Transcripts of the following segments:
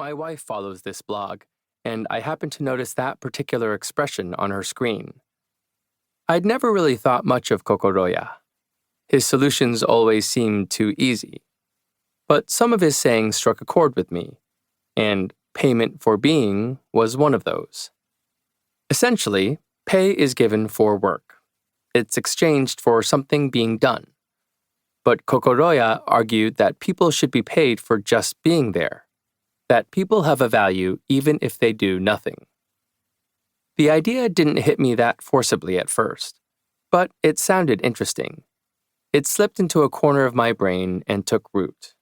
My wife follows this blog, and I happened to notice that particular expression on her screen. I'd never really thought much of Kokoroya. His solutions always seemed too easy. But some of his sayings struck a chord with me, and payment for being was one of those. Essentially, pay is given for work. It's exchanged for something being done. But Kokoroya argued that people should be paid for just being there, that people have a value even if they do nothing. The idea didn't hit me that forcibly at first, but it sounded interesting. It slipped into a corner of my brain and took root.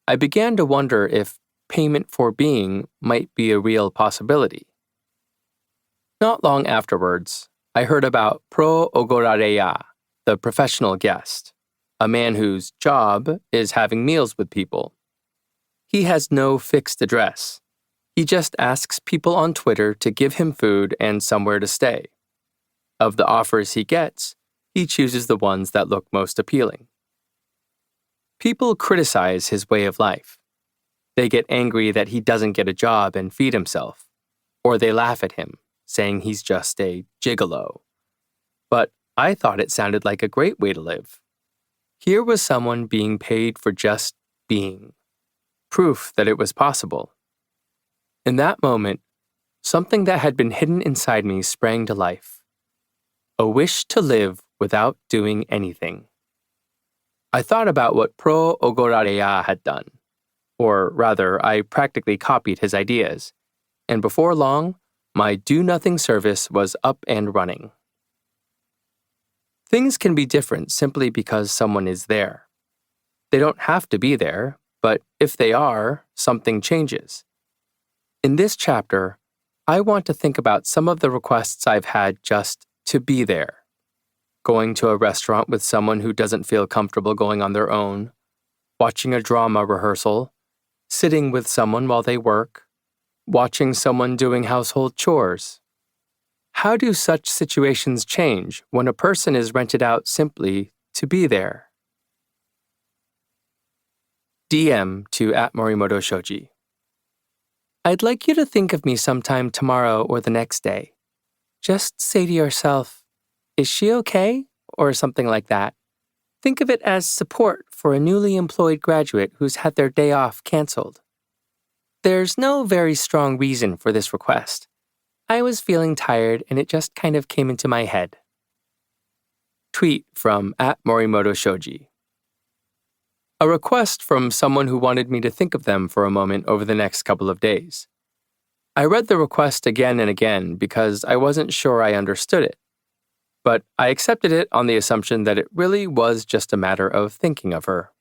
I began to wonder if payment for being might be a real possibility. Not long afterwards, I heard about Pro Ogorareya, the professional guest, a man whose job is having meals with people. He has no fixed address. He just asks people on Twitter to give him food and somewhere to stay. Of the offers he gets, he chooses the ones that look most appealing. People criticize his way of life. They get angry that he doesn't get a job and feed himself, or they laugh at him, saying he's just a gigolo. But I thought it sounded like a great way to live. Here was someone being paid for just being. Proof that it was possible. In that moment, something that had been hidden inside me sprang to life. A wish to live without doing anything. I thought about what Pro Ogorareya had done. Or rather, I practically copied his ideas. And before long, my do-nothing service was up and running. Things can be different simply because someone is there. They don't have to be there, but if they are, something changes. In this chapter, I want to think about some of the requests I've had just to be there. Going to a restaurant with someone who doesn't feel comfortable going on their own, watching a drama rehearsal, sitting with someone while they work, watching someone doing household chores. How do such situations change when a person is rented out simply to be there? DM to @Morimoto Shoji. I'd like you to think of me sometime tomorrow or the next day. Just say to yourself, is she okay? Or something like that. Think of it as support for a newly employed graduate who's had their day off canceled. There's no very strong reason for this request. I was feeling tired and it just kind of came into my head. Tweet from @Morimoto Shoji. A request from someone who wanted me to think of them for a moment over the next couple of days. I read the request again and again because I wasn't sure I understood it. But I accepted it on the assumption that it really was just a matter of thinking of her.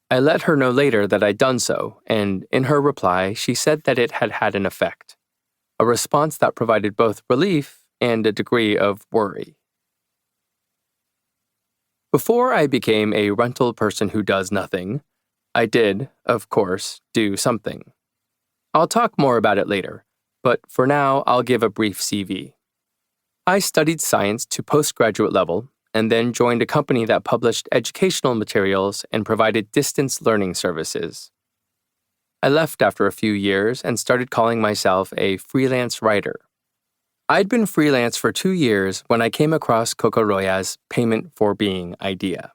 I let her know later that I'd done so, and in her reply, she said that it had had an effect, a response that provided both relief and a degree of worry. Before I became a rental person who does nothing, I did, of course, do something. I'll talk more about it later, but for now, I'll give a brief CV. I studied science to postgraduate level and then joined a company that published educational materials and provided distance learning services. I left after a few years and started calling myself a freelance writer. I'd been freelance for 2 years when I came across Kokoroya's payment for being idea.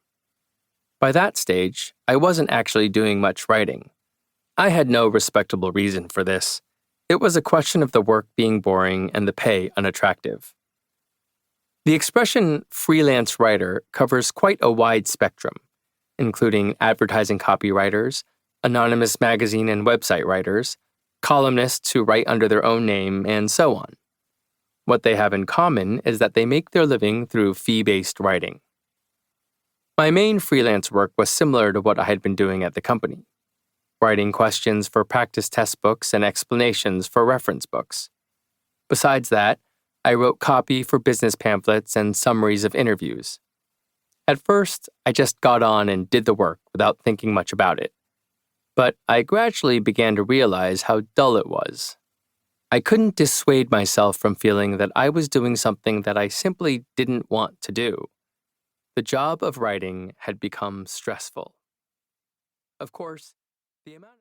By that stage, I wasn't actually doing much writing. I had no respectable reason for this. It was a question of the work being boring and the pay unattractive. The expression freelance writer covers quite a wide spectrum, including advertising copywriters, anonymous magazine and website writers, columnists who write under their own name, and so on. What they have in common is that they make their living through fee-based writing. My main freelance work was similar to what I had been doing at the company, writing questions for practice test books and explanations for reference books. Besides that, I wrote copy for business pamphlets and summaries of interviews. At first, I just got on and did the work without thinking much about it. But I gradually began to realize how dull it was. I couldn't dissuade myself from feeling that I was doing something that I simply didn't want to do. The job of writing had become stressful. Of course, the amount